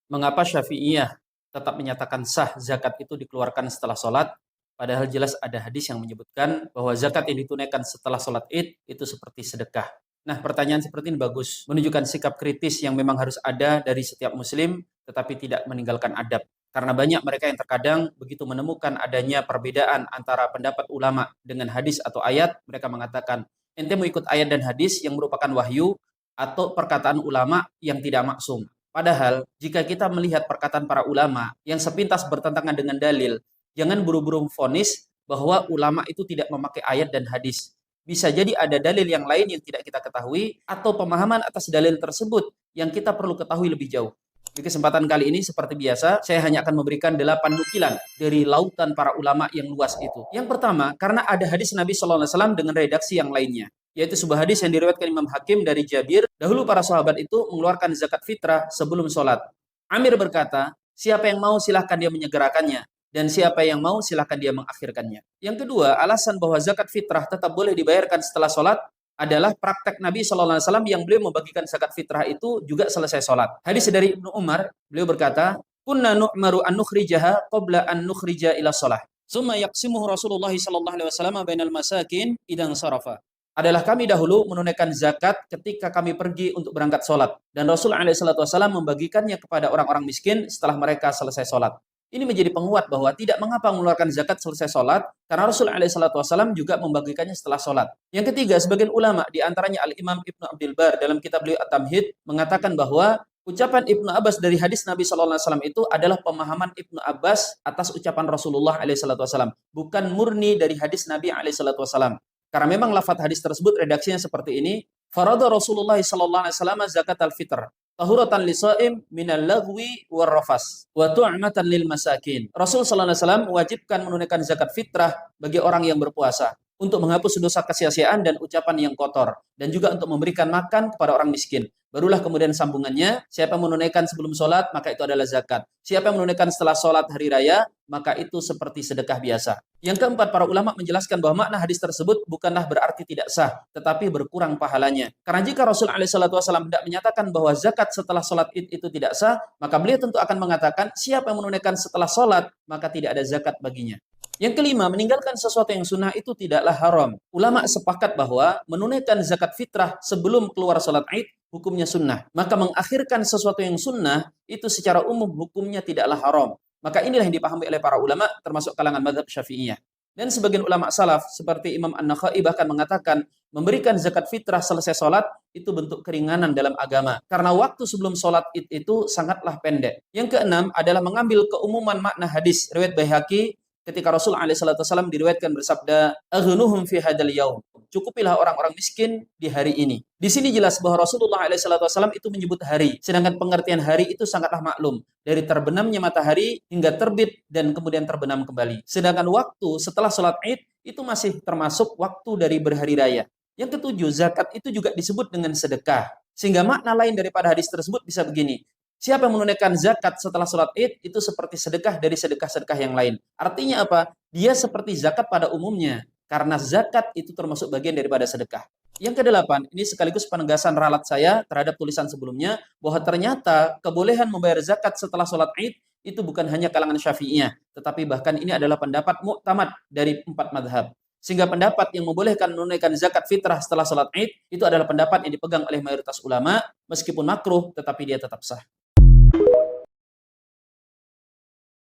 Mengapa Syafi'iyah tetap menyatakan sah zakat itu dikeluarkan setelah sholat, padahal jelas ada hadis yang menyebutkan bahwa zakat yang ditunaikan setelah sholat id itu seperti sedekah. Nah, pertanyaan seperti ini bagus, menunjukkan sikap kritis yang memang harus ada dari setiap muslim, tetapi tidak meninggalkan adab. Karena banyak mereka yang terkadang begitu menemukan adanya perbedaan antara pendapat ulama dengan hadis atau ayat, mereka mengatakan, ente mau ikut ayat dan hadis yang merupakan wahyu, atau perkataan ulama yang tidak maksum. Padahal, jika kita melihat perkataan para ulama yang sepintas bertentangan dengan dalil, jangan buru-buru vonis bahwa ulama itu tidak memakai ayat dan hadis. Bisa jadi ada dalil yang lain yang tidak kita ketahui, atau pemahaman atas dalil tersebut yang kita perlu ketahui lebih jauh. Di kesempatan kali ini, seperti biasa, saya hanya akan memberikan 8 nukilan dari lautan para ulama yang luas itu. Yang pertama, karena ada hadis Nabi SAW dengan redaksi yang lainnya, yaitu sebuah hadis yang diriwayatkan Imam Hakim dari Jabir. Dahulu para sahabat itu mengeluarkan zakat fitrah sebelum sholat. Amir berkata, siapa yang mau silahkan dia menyegerakannya, dan siapa yang mau silahkan dia mengakhirkannya. Yang kedua, alasan bahwa zakat fitrah tetap boleh dibayarkan setelah sholat adalah praktek Nabi SAW yang beliau membagikan zakat fitrah itu juga selesai sholat. Hadis dari Ibnu Umar, beliau berkata, kunna nu'maru an nukhrijaha qabla an nukhrija ila sholah. Summa yaqsimuhu Rasulullah SAW bainal masakin idang sarafa. Adalah kami dahulu menunaikan zakat ketika kami pergi untuk berangkat sholat. Dan Rasul SAW membagikannya kepada orang-orang miskin setelah mereka selesai sholat. Ini menjadi penguat bahwa tidak mengapa mengeluarkan zakat selesai sholat, karena Rasul SAW juga membagikannya setelah sholat. Yang ketiga, sebagian ulama, diantaranya Al-Imam Ibnu Abdul Bar dalam kitab beliau At-Tamhid, mengatakan bahwa ucapan Ibnu Abbas dari hadis Nabi SAW itu adalah pemahaman Ibnu Abbas atas ucapan Rasulullah SAW, bukan murni dari hadis Nabi SAW. Karena memang lafaz hadis tersebut redaksinya seperti ini, farada Rasulullah sallallahu alaihi wasallam zakat al-fitr tahuratan lisaim minal lagwi war rafas wa tu'matan lil masakin. Rasul sallallahu alaihi wasallam mewajibkan menunaikan zakat fitrah bagi orang yang berpuasa untuk menghapus dosa kesia-siaan dan ucapan yang kotor, dan juga untuk memberikan makan kepada orang miskin. Barulah kemudian sambungannya, siapa yang menunaikan sebelum sholat, maka itu adalah zakat. Siapa yang menunaikan setelah sholat hari raya, maka itu seperti sedekah biasa. Yang keempat, para ulama menjelaskan bahwa makna hadis tersebut bukanlah berarti tidak sah, tetapi berkurang pahalanya. Karena jika Rasul SAW tidak menyatakan bahwa zakat setelah sholat id itu tidak sah, maka beliau tentu akan mengatakan, siapa yang menunaikan setelah sholat, maka tidak ada zakat baginya. Yang kelima, meninggalkan sesuatu yang sunnah itu tidaklah haram. Ulama sepakat bahwa menunaikan zakat fitrah sebelum keluar sholat id, hukumnya sunnah. Maka mengakhirkan sesuatu yang sunnah, itu secara umum hukumnya tidaklah haram. Maka inilah yang dipahami oleh para ulama, termasuk kalangan mazhab Syafi'iyah. Dan sebagian ulama salaf, seperti Imam An-Nakhai bahkan mengatakan, memberikan zakat fitrah selesai sholat, itu bentuk keringanan dalam agama. Karena waktu sebelum sholat id itu sangatlah pendek. Yang keenam adalah mengambil keumuman makna hadis riwayat Baihaqi, ketika Rasul SAW diriwayatkan bersabda, "Aghnuhum fi hadal yaum." Cukupilah orang-orang miskin di hari ini. Di sini jelas bahwa Rasulullah SAW itu menyebut hari, sedangkan pengertian hari itu sangatlah maklum, dari terbenamnya matahari hingga terbit dan kemudian terbenam kembali. Sedangkan waktu setelah sholat id itu masih termasuk waktu dari berhari raya. Yang ketujuh, zakat itu juga disebut dengan sedekah. Sehingga makna lain daripada hadis tersebut bisa begini. Siapa yang menunaikan zakat setelah sholat id, itu seperti sedekah dari sedekah-sedekah yang lain. Artinya apa? Dia seperti zakat pada umumnya. Karena zakat itu termasuk bagian daripada sedekah. Yang kedelapan, ini sekaligus penegasan ralat saya terhadap tulisan sebelumnya, bahwa ternyata kebolehan membayar zakat setelah sholat id, itu bukan hanya kalangan Syafi'iyah, tetapi bahkan ini adalah pendapat muktamad dari 4 madhab. Sehingga pendapat yang membolehkan menunaikan zakat fitrah setelah sholat id, itu adalah pendapat yang dipegang oleh mayoritas ulama, meskipun makruh, tetapi dia tetap sah.